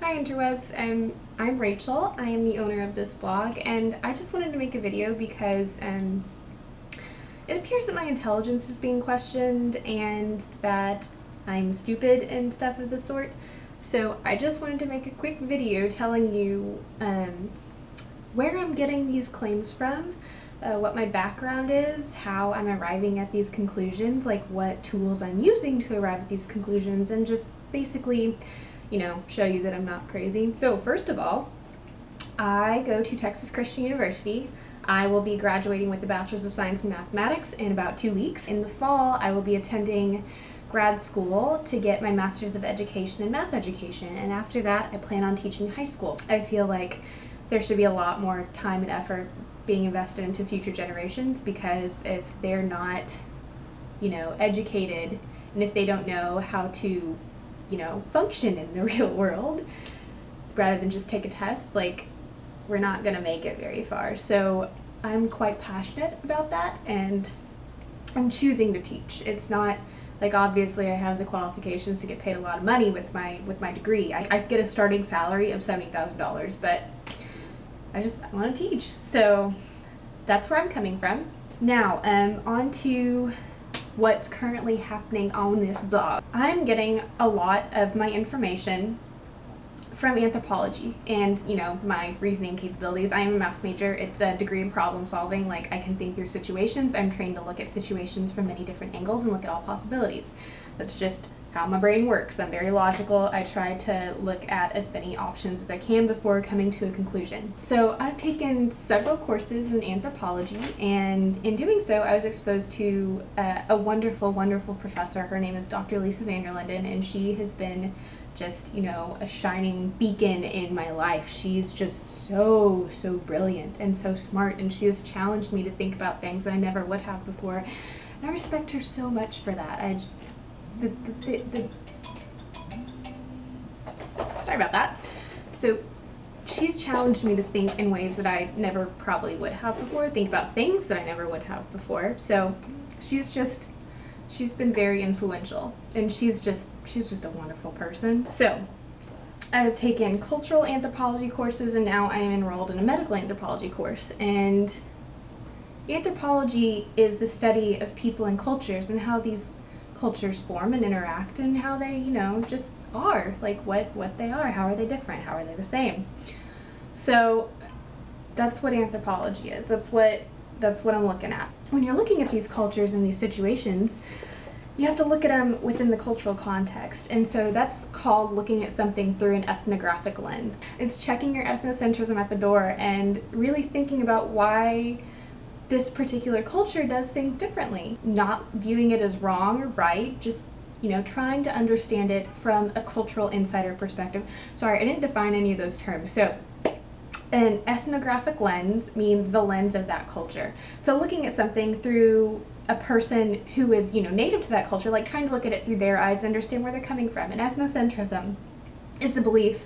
Hi interwebs, I'm Rachel. I am the owner of this blog, and I just wanted to make a video because it appears that my intelligence is being questioned and that I'm stupid and stuff of the sort. So I just wanted to make a quick video telling you where I'm getting these claims from, what my background is, how I'm arriving at these conclusions, like what tools I'm using to arrive at these conclusions, and just basically, you know, show you that I'm not crazy. So first of all, I go to Texas Christian University. I will be graduating with a Bachelor's of Science in Mathematics in about 2 weeks. In the fall, I will be attending grad school to get my Master's of Education in Math Education, and after that I plan on teaching high school. I feel like there should be a lot more time and effort being invested into future generations, because if they're not, you know, educated, and if they don't know how to, you know, function in the real world rather than just take a test, like, we're not gonna make it very far. So I'm quite passionate about that, and I'm choosing to teach. It's not like, obviously I have the qualifications to get paid a lot of money with my degree. I get a starting salary of $70,000, but I want to teach. So that's where I'm coming from. Now, on to what's currently happening on this blog. I'm getting a lot of my information from anthropology and, you know, my reasoning capabilities. I am a math major. It's a degree in problem solving. Like, I can think through situations. I'm trained to look at situations from many different angles and look at all possibilities. That's just how my brain works. I'm very logical. I try to look at as many options as I can before coming to a conclusion. So I've taken several courses in anthropology, and in doing so I was exposed to a wonderful, wonderful professor. Her name is Dr. Lisa Vanderlinden, and she has been just, you know, a shining beacon in my life. She's just so brilliant and so smart, and she has challenged me to think about things that I never would have before. And I respect her so much for that. Sorry about that. So she's challenged me to think in ways that I never probably would have before, think about things that I never would have before. So she's been very influential, and she's just a wonderful person. So I have taken cultural anthropology courses, and now I am enrolled in a medical anthropology course. And anthropology is the study of people and cultures, and how these cultures form and interact, and how they, you know, just are, like what they are, how are they different, how are they the same. So that's what anthropology is. That's what I'm looking at. When you're looking at these cultures and these situations, you have to look at them within the cultural context, and so that's called looking at something through an ethnographic lens. It's checking your ethnocentrism at the door and really thinking about why this particular culture does things differently. Not viewing it as wrong or right, just, you know, trying to understand it from a cultural insider perspective. Sorry, I didn't define any of those terms. So an ethnographic lens means the lens of that culture. So looking at something through a person who is, you know, native to that culture, like trying to look at it through their eyes and understand where they're coming from. And ethnocentrism is the belief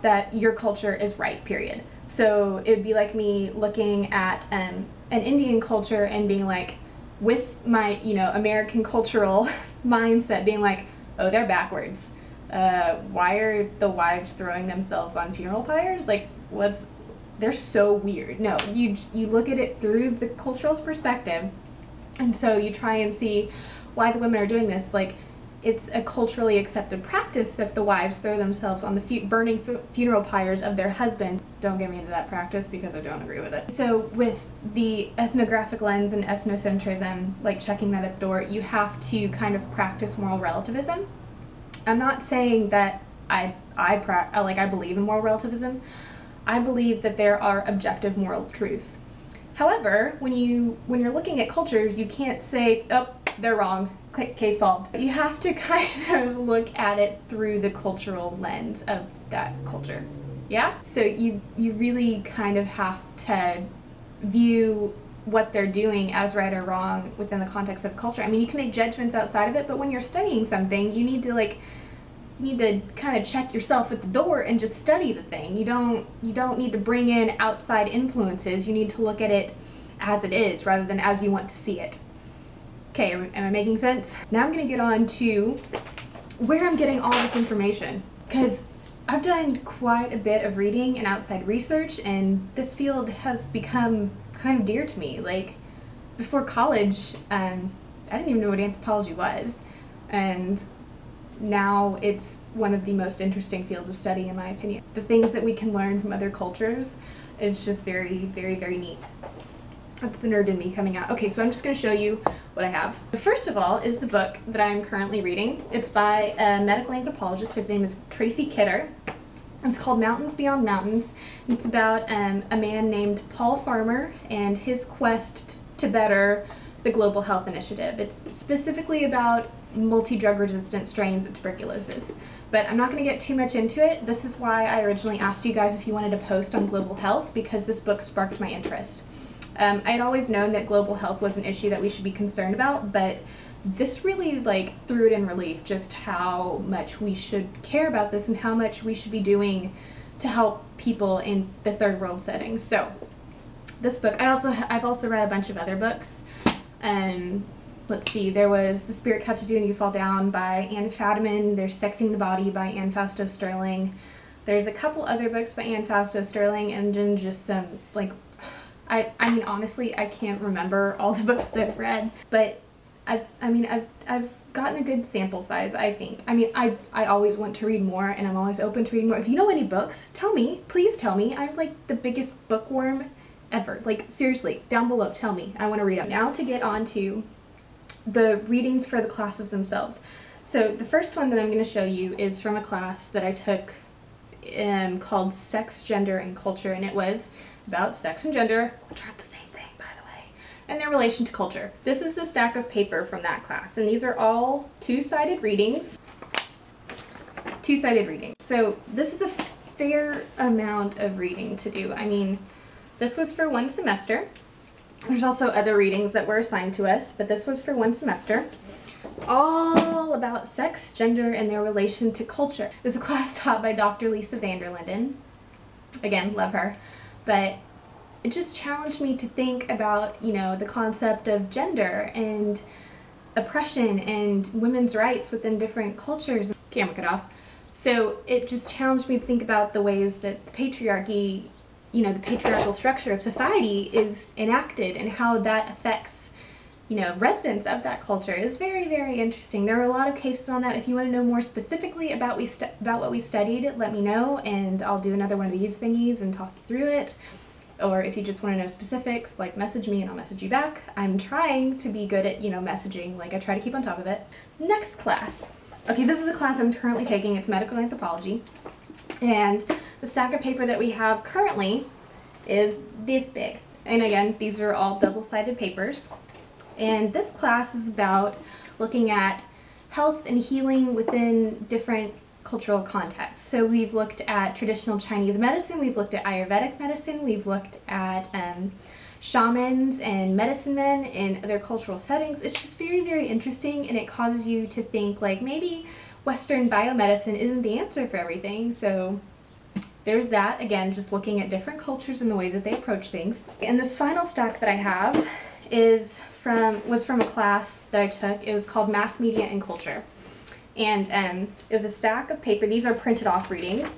that your culture is right, period. So it'd be like me looking at an Indian culture and being like, with my, you know, American cultural mindset, being like, oh, they're backwards. Why are the wives throwing themselves on funeral pyres? Like, they're so weird. No, you look at it through the cultural perspective, and so you try and see why the women are doing this. Like, it's a culturally accepted practice that the wives throw themselves on the burning funeral pyres of their husband. Don't get me into that practice because I don't agree with it. So with the ethnographic lens and ethnocentrism, like checking that at the door, you have to kind of practice moral relativism. I'm not saying that I believe in moral relativism. I believe that there are objective moral truths. However, when you're looking at cultures, you can't say, oh, they're wrong, case solved. You have to kind of look at it through the cultural lens of that culture. Yeah? So you really kind of have to view what they're doing as right or wrong within the context of culture. I mean, you can make judgments outside of it, but when you're studying something, you need to kind of check yourself at the door and just study the thing. You don't need to bring in outside influences. You need to look at it as it is rather than as you want to see it. Okay, am I making sense? Now I'm going to get on to where I'm getting all this information, because I've done quite a bit of reading and outside research, and this field has become kind of dear to me. Like, before college, I didn't even know what anthropology was, and now it's one of the most interesting fields of study in my opinion. The things that we can learn from other cultures, it's just very, very, very neat. That's the nerd in me coming out. Okay, so I'm just going to show you what I have. First of all is the book that I'm currently reading. It's by a medical anthropologist. His name is Tracy Kidder. It's called Mountains Beyond Mountains. It's about a man named Paul Farmer and his quest to better the Global Health Initiative. It's specifically about multi-drug resistant strains of tuberculosis. But I'm not going to get too much into it. This is why I originally asked you guys if you wanted to post on global health, because this book sparked my interest. I had always known that global health was an issue that we should be concerned about, but this really threw it in relief just how much we should care about this and how much we should be doing to help people in the third world settings. So this book, I've also read a bunch of other books. Let's see, there was The Spirit Catches You and You Fall Down by Anne Fadiman. There's Sexing the Body by Anne Fausto Sterling. There's a couple other books by Anne Fausto Sterling, and then just some I mean, honestly, I can't remember all the books that I've read, but I've gotten a good sample size, I think. I mean, I always want to read more, and I'm always open to reading more. If you know any books, tell me. Please tell me. I'm like the biggest bookworm ever. Like, seriously, down below, tell me. I want to read them. Now to get on to the readings for the classes themselves. So the first one that I'm going to show you is from a class that I took called Sex, Gender, and Culture, and it was about sex and gender, which aren't the same thing, by the way, and their relation to culture. This is the stack of paper from that class, and these are all two-sided readings. Two-sided readings. So this is a fair amount of reading to do. I mean, this was for one semester. There's also other readings that were assigned to us, but this was for one semester. All about sex, gender, and their relation to culture. It was a class taught by Dr. Lisa Vanderlinden. Again, love her. But it just challenged me to think about, you know, the concept of gender and oppression and women's rights within different cultures. Camera cut off. So it just challenged me to think about the ways that the patriarchy, you know, the patriarchal structure of society is enacted and how that affects, you know, residents of that culture. Is very, very interesting. There are a lot of cases on that. If you want to know more specifically about what we studied, let me know, and I'll do another one of these thingies and talk you through it. Or if you just want to know specifics, like, message me and I'll message you back. I'm trying to be good at, you know, messaging. Like, I try to keep on top of it. Next class. Okay, this is the class I'm currently taking. It's medical anthropology. And the stack of paper that we have currently is this big. And again, these are all double-sided papers. And this class is about looking at health and healing within different cultural contexts. So we've looked at traditional Chinese medicine, we've looked at Ayurvedic medicine, we've looked at shamans and medicine men in other cultural settings. It's just very, very interesting, and it causes you to think, like, maybe Western biomedicine isn't the answer for everything. So there's that. Again, just looking at different cultures and the ways that they approach things. And this final stack that I have was from a class that I took. It was called Mass Media and Culture. And it was a stack of paper. These are printed off readings.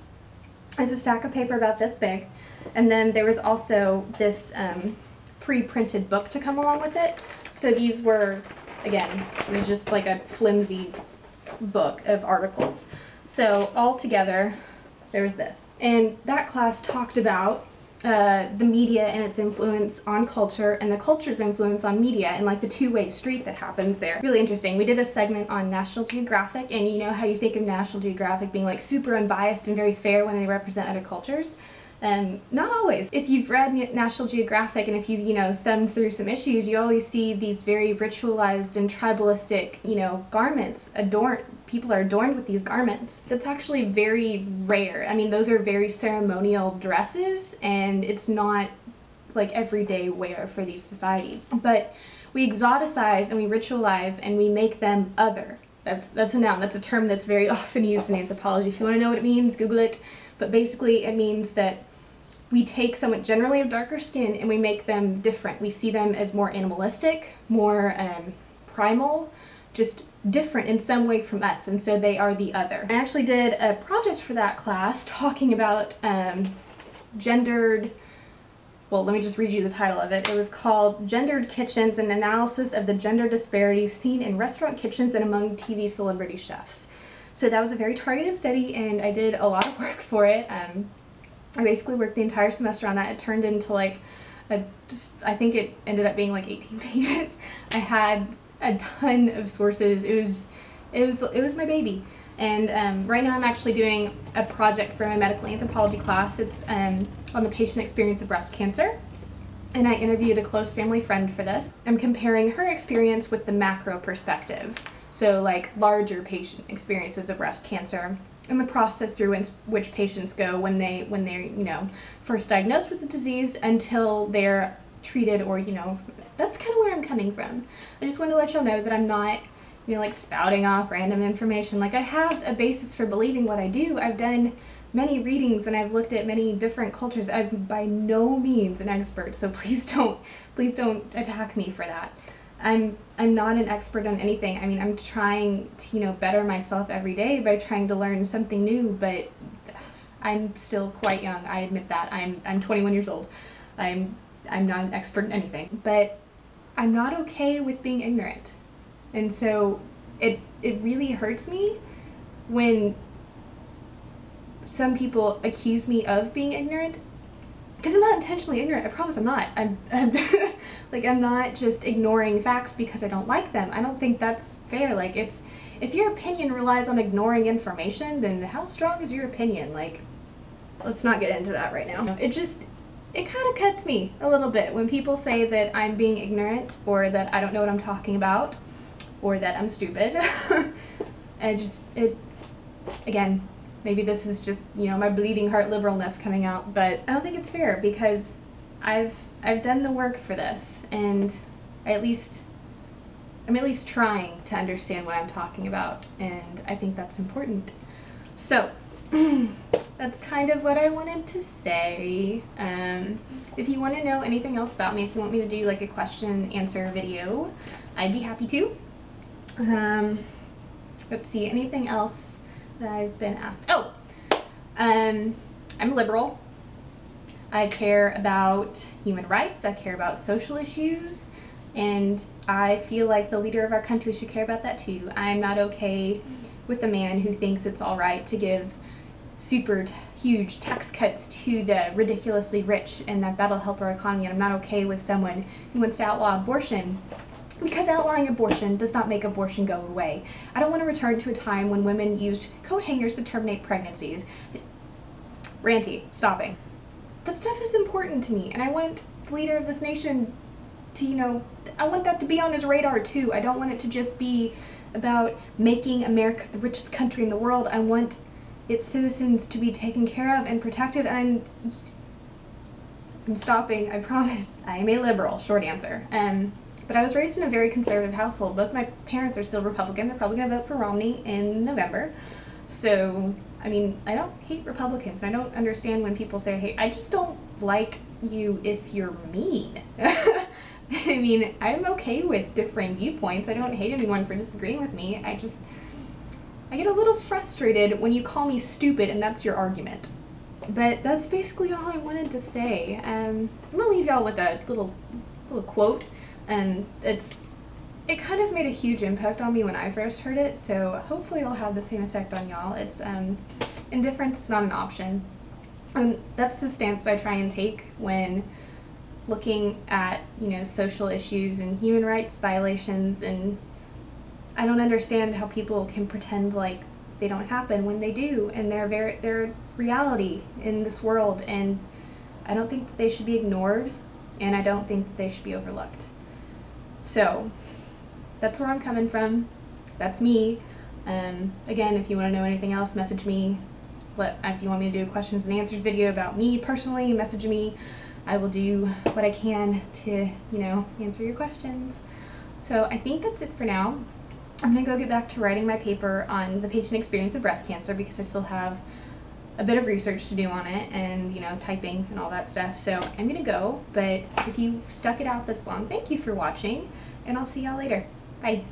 It's a stack of paper about this big. And then there was also this pre-printed book to come along with it. So these were, again, it was just like a flimsy book of articles. So all together, there was this. And that class talked about the media and its influence on culture and the culture's influence on media and like the two-way street that happens there. Really interesting. We did a segment on National Geographic, and you know how you think of National Geographic being like super unbiased and very fair when they represent other cultures? Not always. If you've read National Geographic and if you've, you know, thumbed through some issues, you always see these very ritualized and tribalistic, you know, garments adorned. People are adorned with these garments. That's actually very rare. I mean, those are very ceremonial dresses, and it's not like everyday wear for these societies. But we exoticize and we ritualize and we make them other. That's a noun. That's a term that's very often used in anthropology. If you want to know what it means, Google it. But basically it means that we take someone generally of darker skin and we make them different. We see them as more animalistic, more primal, just different in some way from us, and so they are the other. I actually did a project for that class talking about gendered, well, let me just read you the title of it. It was called Gendered Kitchens, an Analysis of the Gender Disparities Seen in Restaurant Kitchens and Among TV Celebrity Chefs. So that was a very targeted study, and I did a lot of work for it. I basically worked the entire semester on that. It turned into like I think it ended up being like 18 pages. I had a ton of sources. It was my baby. And right now I'm actually doing a project for my medical anthropology class. It's on the patient experience of breast cancer. And I interviewed a close family friend for this. I'm comparing her experience with the macro perspective. So like larger patient experiences of breast cancer and the process through which patients go when they're, you know, first diagnosed with the disease until they're treated, or, you know, that's kind of where I'm coming from. I just wanted to let y'all know that I'm not, you know, like spouting off random information. Like, I have a basis for believing what I do. I've done many readings and I've looked at many different cultures. I'm by no means an expert, so please don't attack me for that. I'm not an expert on anything. I mean, I'm trying to, you know, better myself every day by trying to learn something new, but I'm still quite young. I admit that. I'm 21 years old. I'm not an expert in anything, but I'm not okay with being ignorant. And so it really hurts me when some people accuse me of being ignorant, because I'm not intentionally ignorant. I promise I'm not. I'm like, I'm not just ignoring facts because I don't like them. I don't think that's fair. Like, if your opinion relies on ignoring information, then how strong is your opinion? Like, let's not get into that right now. It kind of cuts me a little bit when people say that I'm being ignorant, or that I don't know what I'm talking about, or that I'm stupid. Again, maybe this is just, you know, my bleeding heart liberalness coming out, but I don't think it's fair, because I've done the work for this, and I'm at least trying to understand what I'm talking about, and I think that's important. So that's kind of what I wanted to say. If you want to know anything else about me, if you want me to do like a question and answer video, I'd be happy to. Let's see, anything else that I've been asked? Oh, I'm liberal. I care about human rights, I care about social issues, and I feel like the leader of our country should care about that too. I'm not okay with a man who thinks it's alright to give super huge tax cuts to the ridiculously rich and that'll help our economy, and I'm not okay with someone who wants to outlaw abortion, because outlawing abortion does not make abortion go away. I don't want to return to a time when women used coat hangers to terminate pregnancies. Ranty, stopping. That stuff is important to me, and I want the leader of this nation to, you know, I want that to be on his radar too. I don't want it to just be about making America the richest country in the world. I want its citizens to be taken care of and protected, and I'm stopping, I promise. I am a liberal, short answer. But I was raised in a very conservative household. Both my parents are still Republican. They're probably going to vote for Romney in November. So, I mean, I don't hate Republicans. I don't understand when people say, hey, I just don't like you if you're mean. I mean, I'm okay with differing viewpoints. I don't hate anyone for disagreeing with me. I get a little frustrated when you call me stupid and that's your argument. But that's basically all I wanted to say. I'm going to leave y'all with a little quote. And it kind of made a huge impact on me when I first heard it, so hopefully it'll have the same effect on y'all. It's, indifference is not an option. And that's the stance I try and take when looking at, you know, social issues and human rights violations, and I don't understand how people can pretend like they don't happen when they do, and they're reality in this world, and I don't think that they should be ignored, and I don't think that they should be overlooked. So that's where I'm coming from. That's me. Again, if you want to know anything else, message me. If you want me to do a questions and answers video about me personally, message me. I will do what I can to, you know, answer your questions. So I think that's it for now. I'm going to go get back to writing my paper on the patient experience of breast cancer, because I still have a bit of research to do on it, and, you know, typing and all that stuff. So I'm gonna go, but if you stuck it out this long, thank you for watching, and I'll see y'all later. Bye.